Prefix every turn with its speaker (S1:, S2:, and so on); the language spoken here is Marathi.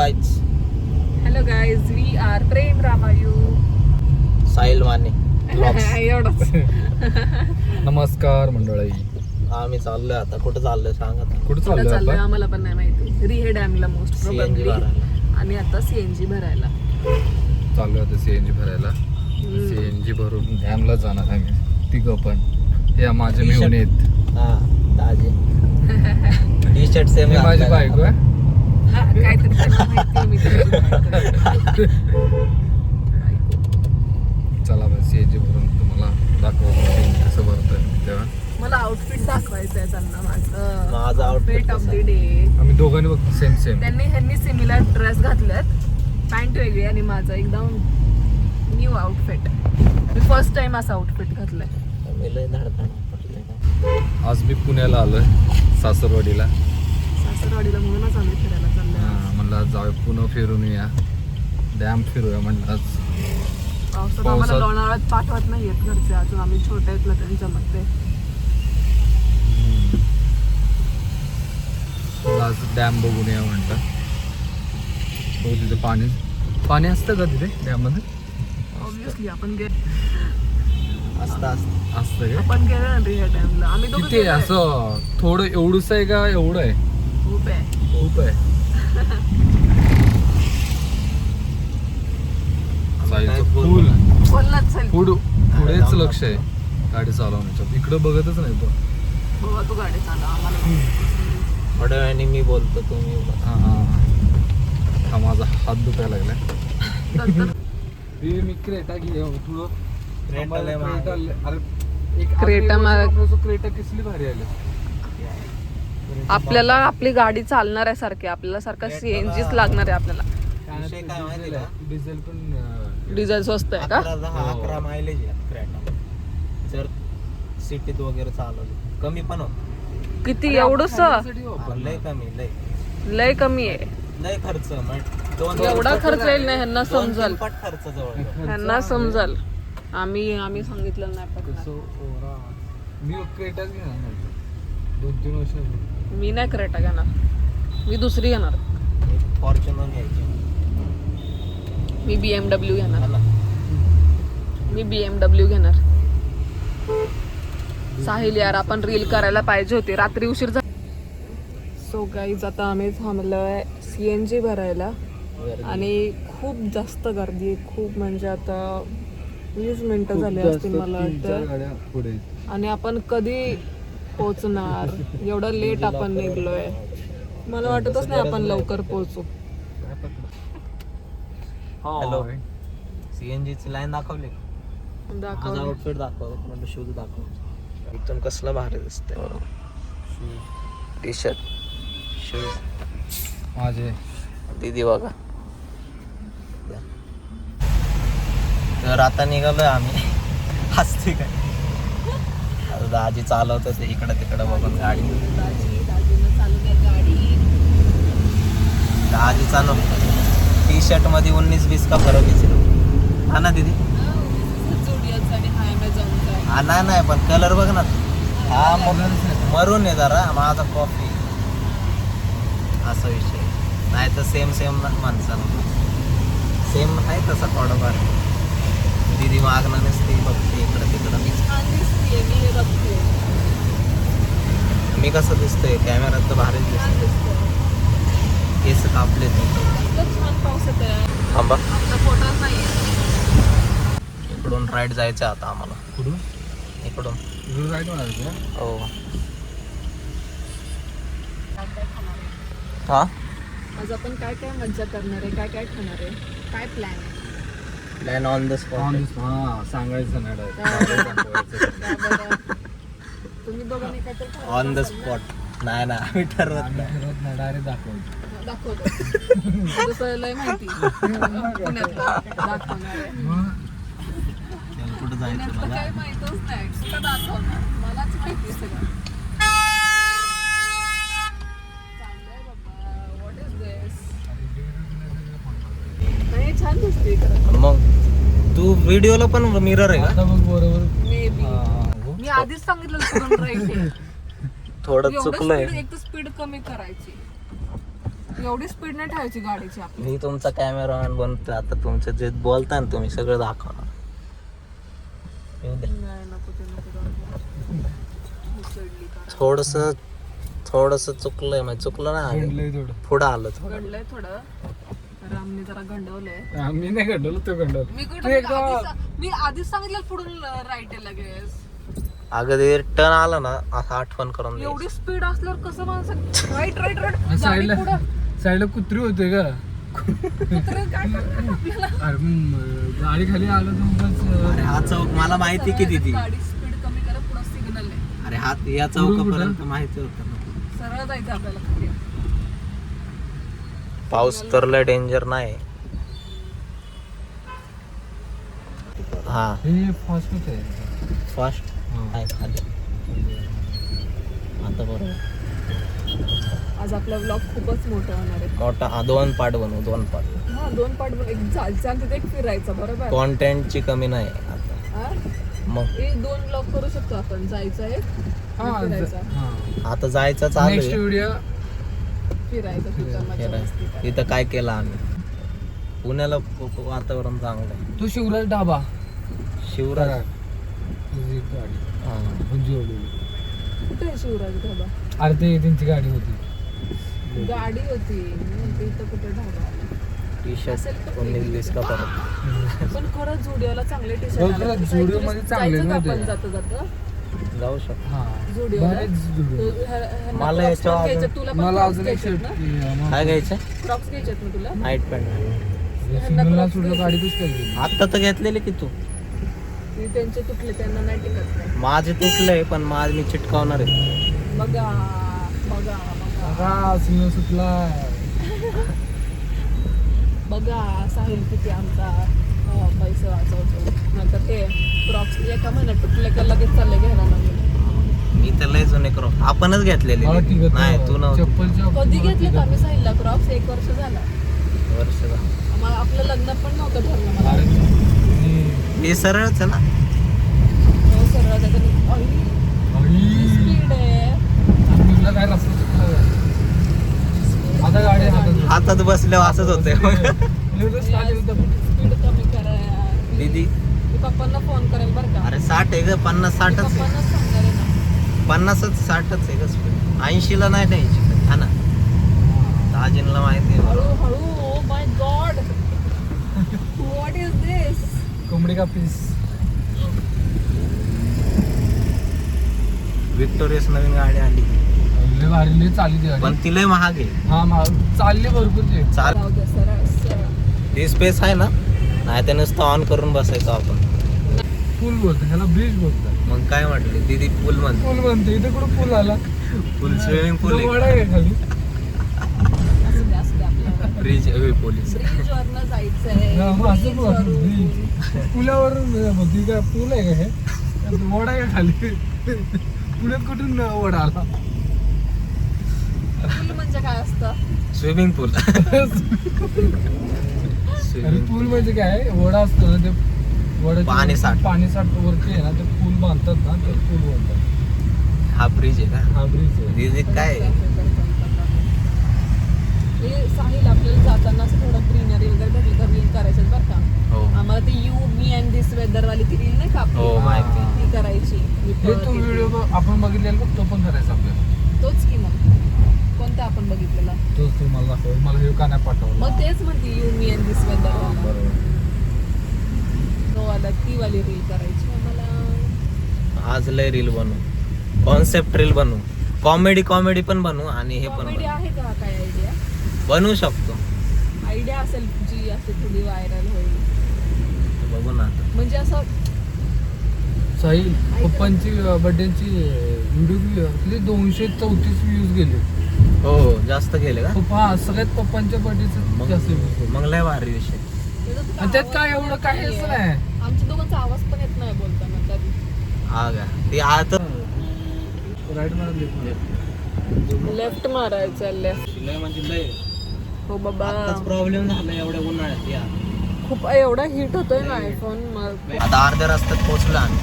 S1: Guys.
S2: Hello guys, we are Prem Ramayu.
S1: Sahil Mane
S2: एवढंच.
S3: नमस्कार मंडळी.
S1: आम्ही चाललोय आता. कुठं चाललोय सांगा.
S3: कुठं
S2: कुठं
S3: चाललोय
S2: चाललोय
S3: आपण?
S2: आम्हाला पण नाही माहिती. रिहे डॅमला मोस्ट
S1: CNG
S2: प्रोबॅबली.
S1: भरायला.
S2: आणि आता सीएनजी भरायला
S3: चाललोय आता सीएनजी भरायला. सीएनजी भरून डॅमला जाणार आम्ही तिघं पण. हे माझे मिळून आहेत.
S1: हा दाजी. टी शर्ट सेम
S3: हे माझी बायको आहे.
S2: हा, काहीतरी त्यांना माहिती मी तुझी
S3: चला बस सीएनजी भरून तुम्हाला दाखवतो CNG कसं भरतोय तेव्हा.
S2: मला आउटफिट दाखवायचं आहे त्यांना.
S1: माझं
S2: माझं
S1: outfit
S2: ऑफ द
S1: कसं?
S2: डे.
S3: आम्ही दोघांनी बघ सेम
S2: ह्यांनी सिमिलर ड्रेस घातलेत. पॅन्ट वेगळी आणि माझं एकदम न्यू आउटफिट. मी फर्स्ट टाइम असं आउटफिट घातलंय.
S1: मी लय धडधड.
S3: आज मी पुण्याला आलोय सासरवाडीला.
S2: सासरवाडीला म्हणूनच आम्ही फिरायला चाललोय.
S3: म्हणलं आज जाऊया पुणे फिरून या, डॅम फिरूया म्हणलं आज.
S2: पावसात आम्हाला लोणावळ्यात पाठवत नाहीयेत घरचे अजून. आम्ही छोटे आहेत ना त्यांच्या मध्ये.
S3: आज डॅम बघून या म्हटलं. हो तिथे पाणी असतं का तिथे डॅम मध्ये?
S2: ऑब्विसली आपण
S1: असतं
S3: असतं काय?
S2: आपण गेलो ना रिया डॅमला. आम्ही दोघं
S3: किती
S2: गेलोय.
S3: असं थोडं एवढंच आहे का एवढं आहे?
S2: खूप आहे.
S3: खूप आहे. फुल
S2: बोललाच चल.
S3: पुढेच लक्ष आहे गाडी चालवण्याच्या. इकडं बघतच नाही तो.
S2: बाबा तू गाडी चालव आम्हाला.
S1: थोड्या वेळाने मी बोलतो तुम्ही बोला.
S3: हा माझा हात दुखायला लागलाय.
S2: नंतर
S3: मी क्रेटा तुझं
S2: क्रेटा
S3: कसली भारी आले.
S2: आपल्याला आपली गाडी चालणार आहे सारखी. आपल्याला सारखं सीएनजीच लागणार आहे आपल्याला.
S1: विषय काय माहिती का?
S3: डिझेल पण
S2: डिझेल स्वस्त आहे का?
S1: 11 मायलेज आहे क्रेटा. जर सिटीत वगैरे चालवली कमी पण होत.
S2: किती एवढंस?
S1: लय कमी.
S2: लय कमी आहे.
S1: लय खर्च
S2: एवढा खर्च येईल नाही. ह्यांना समजल.
S1: पट खर्च जवळ.
S2: ह्यांना समजल. आम्ही सांगितलं नाही पटकन.
S3: मी क्रेटाच घेणार 2-3 वर्ष.
S2: मी नाही क्रेटा घेणार. मी दुसरी घेणार.
S1: फॉर्च्युनर घ्यायची.
S2: मी BMW घेणार.
S1: मला
S2: मी BMW घेणार. साहिल यार आपण रील करायला पाहिजे होती. रात्री उशीर झाला. सो गाईज आता आम्ही थांबलोय सीएनजी भरायला. आणि खूप जास्त गर्दी आहे. खूप म्हणजे आता 20 मिनिटं झाली असतील मला वाटतं. आणि आपण कधी पोहोचणार? एवढं लेट आपण निघलोय. मला वाटतच नाही आपण लवकर पोहोचू.
S1: हॅलो. सीएनजी ची लाईन दाखवली. माझा
S2: दाखव.
S1: आउटफिट दाखव. म्हणजे शूज दाखव. एकदम कसलं भारी दिसतंय. टी शर्ट शूज
S3: माझे
S1: दीदी बघा. तर आता निघालोय आम्ही. हसते काय? आता दाजी चालवत ते इकडं तिकडं बघून गाडी. दाजी चालव. टी शर्ट मध्ये 19-20 का फरक आहे. हा ना दीदी? हा नाही पण कलर बघ ना. हा मरून आहे जरा. माझा कॉफी असा विषय. नाही तर सेम माणसाला सेम आहे तसा थोडंफार. दीदी मागणं नसते बघते इकडं तिकडं. मी कसं दिसतोय कॅमेऱ्यात तर भारीच दिसतोय. केस कापले थांबा. इकडून राईट जायचं आता आम्हाला.
S3: कुठून
S1: इकडून
S3: राईट म्हणायचं.
S1: हो. हा
S2: आज आपण काय काय मज्जा करणार आहे? काय काय खाणार आहे? काय प्लॅन आहे?
S1: Plan on the spot.
S3: सांगायचं नाही
S2: तुम्ही दोघांनी काय तर
S1: ऑन द स्पॉट. नाही ना आम्ही ठरवत नाही.
S3: डायरेक्ट दाखवतो.
S2: जसं लय माहिती पुण्यातलं दाखवणार आहे.
S1: कुठं जायचं
S2: पुण्यातलं
S1: बघा.
S2: काही माहितच नाही. कुठं दाखवणार? मलाच माहिती सगळं. चांगलंय बाबा. व्हॉट इज दिस? नाही छान दिसते खरं.
S1: मग तू व्हिडिओला पण मिरर आहे का?
S3: आता बघ बरोबर.
S2: मे बी मी आधीच सांगितलं तुला राईट आहे.
S1: थोडं चुकलंय.
S2: एक तर स्पीड कमी करायची. एवढी स्पीड नाही ठेवायची गाडीची आपली.
S1: मी तुमचा कॅमेरामॅन बनतो आता. तुमचं जे बोलता ना तुम्ही सगळं दाखवा. येऊ दे.
S2: नाही नको ते नको
S1: थोडस चुकलंय म्हणजे चुकलं ना
S3: थोडं
S1: पुढं आलं थोडं.
S2: गंडलंय थोडं. रामने जरा गंडवलंय.
S3: आम्ही नाही गंडवलं, तो गंडवलं.
S2: मी आधीच सांगितलं पुढून राईट आहे लगेच.
S1: अगं ते टर्न आलं ना असं आठवण करून द्यायची.
S2: एवढी स्पीड असल्यावर कसं माणसं राईट राईट राईट
S3: साईडला कुत्री होते का? अरे गाडी खाली आलो तर
S1: अरे हा चौक मला माहिती किती ती.
S2: गाडी स्पीड कमी करा, पुढं सिग्नल आहे.
S1: अरे हा या चौकापर्यंत माहिती होतं ना.
S2: सरळ जायचं आपल्याला खाली.
S1: पाऊस तर लय डेंजर नाही. हा
S3: हे फास्ट होते.
S1: फास्ट आहे खाली. आता बरोबर
S2: आज आपला ब्लॉग खूपच मोठा होणार आहे.
S1: मोठा 2 पार्ट बनवू 2 पार्ट.
S2: हा 2 पार्ट एक जायचं आणि तिथे एक फिरायचं. बरोबर
S1: कॉन्टेंटची कमी नाही आता.
S2: हा?
S1: मग
S2: हे 2 ब्लॉग करू शकतो आपण. जायचं आहे फिरायचं.
S1: आता जायचं चालू
S3: नेक्स्ट
S1: आहे.
S3: व्हिडिओ
S2: फिरायचं तिथं मजा मस्ती करायची.
S1: इथं काय केलं आम्ही. पुण्याला वातावरण चांगलं आहे.
S3: तो शिवराज ढाबा
S1: शिवराज
S3: तुझी गाडी
S1: हा.
S2: कुठे आहे शिवराज ढाबा?
S3: अरे ते त्यांची गाडी होती.
S2: गाडी होती. मी म्हणते इथं कुठे ढाबा आला.
S1: टी शर्ट 19-20 का परत
S2: पण खरंच झुडिओला चांगले टी
S3: हो, खरंच Zudio मध्ये चांगले
S2: आपण
S3: मध्ये.
S2: जातो
S1: जाऊ शकतो.
S3: हा
S2: Zudio ला?
S3: बरेच Zudio.
S1: मला याच्यावर अजून-
S2: तुला पण
S3: मला
S2: Crocs
S3: अजून एक
S2: घ्यायचेत
S3: शर्ट
S2: ना?
S1: काय घ्यायचं
S2: Crocs घ्यायचेत ना तुला?
S1: Night pant.
S3: सिग्नलला सुद्धा गाडी कशी केली.
S1: आता तर घेतलेली की तू.
S2: ती त्यांचे तुटले, त्यांना नाही टिकत नाही.
S1: माझे तुटलंय पण माझ मी चिटकावणार आहे.
S2: बघा बघा बघा
S3: हा सिग्नल सुटला.
S2: बघा साहिल किती आमचा पैसे वाचवतो. नंतर ते क्रॉक्स एका महिन्यात तुटले का लगेच चालले घ्यायला लागले.
S1: मी तर लय जुने करू आपणच घेतलेले.
S3: मला ती गत
S1: नाही तू नव्हती.
S3: चप्पलच्या
S2: कधी घेतले आम्ही साहिलला क्रॉक्स? 1 वर्ष झाला.
S1: वर्ष झालं.
S2: आम्हाला आपलं लग्न पण नव्हतं ठरलं. मला
S3: अरे
S1: हे सरळच आहे ना.
S2: हो, सरळ त्याचं स्पीड आहे.
S3: तुला काय रस्ता चुकला. आता गाडी हातात
S1: हातात बसल्यावर असंच होतंय.
S2: स्पीड कमी करा.
S1: दीदी
S2: मी पप्पांना फोन करेल बरं का.
S1: अरे 60 आहे ग. 50-60च आहे.
S2: पप्पांनाच सांगणार आहे ना.
S1: 50-60च आहे ग स्पीड. 80ला नाही द्यायची हा ना. दाजींना माहिती आहे.
S2: हळूहळू. Oh my God, what is this?
S3: कोंबडी का पीस.
S1: विक्टोरियस नवीन गाडी आली
S3: लय भारी लय चालली ती गाडी.
S1: पण ती लय महाग आहे.
S3: हा चालली भरपूर ते.
S1: चाल
S2: जाऊ दे, सरळ सरळ.
S1: ती स्पेस आहे ना. नाही तर नुसतं ऑन करून बसायचो आपण.
S3: पूल बोलतो ह्याला ब्रिज बोलतात.
S1: मग काय म्हटले दीदी पूल म्हणते.
S3: पूल म्हणते इथे कुठं पूल आला.
S1: पूल स्विमिंग पूल
S3: तो वडा आहे खाली.
S2: असू दे आपल्याला.
S1: Bridge police.
S2: ब्रिजवरनं जायचंय.
S3: हा, मग असं बोल.
S2: ब्रिजवरून.
S3: पुलावरून म्हणते का पूल आहे का हे. वडा आहे का खाली. पुण्यात कुठून वडा आला.
S2: पूल म्हणजे काय असतं?
S1: स्विमिंग पूल.
S3: अरे पूल म्हणजे काय वडा असतो ना ते वडाचे
S1: पाणी साठ.
S3: पाणी साठ वरती आहे ना ते पूल बांधतात ना ते पूल बांधतात.
S1: हा ब्रिज आहे का.
S3: हा ब्रिज आहे.
S1: दीदी काय
S2: हे साहिल आपल्याला जाताना असं थोडं ग्रीनरी वगैरे भेटली तर रील करायचं बरं का.
S1: हो
S2: आम्हाला ती you me and this weather वाली ती रील नाही का आपली?
S1: हो, माहिती.
S2: ती करायची.
S3: हे तो व्हिडिओ आपण बघितलेला बघ तो पण करायचा आपल्याला.
S2: तोच की मग कोणता आपण बघितलेला?
S3: तोच तू मला दाखव. मला हे का नाही पाठवलं.
S2: मग तेच म्हणते you me and this weather वाला.
S3: बरोबर.
S2: तो वाला ती वाली रील करायची आम्हाला.
S1: आज लय रील बनवू. कॉन्सेप्ट रील बनवू. कॉमेडी पण बनवू आणि हे पण
S2: कॉमेडी
S1: बनवू.
S2: आहे का काय आयडिया?
S1: बनवू शकतो.
S2: आयडिया असेल जी असे थोडी व्हायरल होईल
S1: बघू ना आता.
S2: म्हणजे असं.
S3: साहिल पप्पांची बर्थडेची व्हिडिओ किती 234 व्ह्यूज गेले.
S1: हो जास्त गेले का.
S3: पप्पा सगळ्यात पप्पांच्या बर्थडेचं जास्त व्ह्यूज गेले.
S1: मग लय भारी विषय.
S3: आणि त्यात काय एवढं काय असं नाही.
S2: आमच्या दोघांचा आवाज पण येत नाही बोलताना कधी.
S1: हा का. ते आता
S3: राईट मला
S2: लेफ्ट मारायचं. लेफ्ट.
S1: लय म्हणजे लय.
S2: हो बाबा.
S1: आताच प्रॉब्लेम झाला एवढ्या उन्हाळ्यात या.
S2: खूप एवढा हिट होतोय ना आयफोन.
S1: आता अर्ध्या रस्त्यात पोहोचलो आम्ही.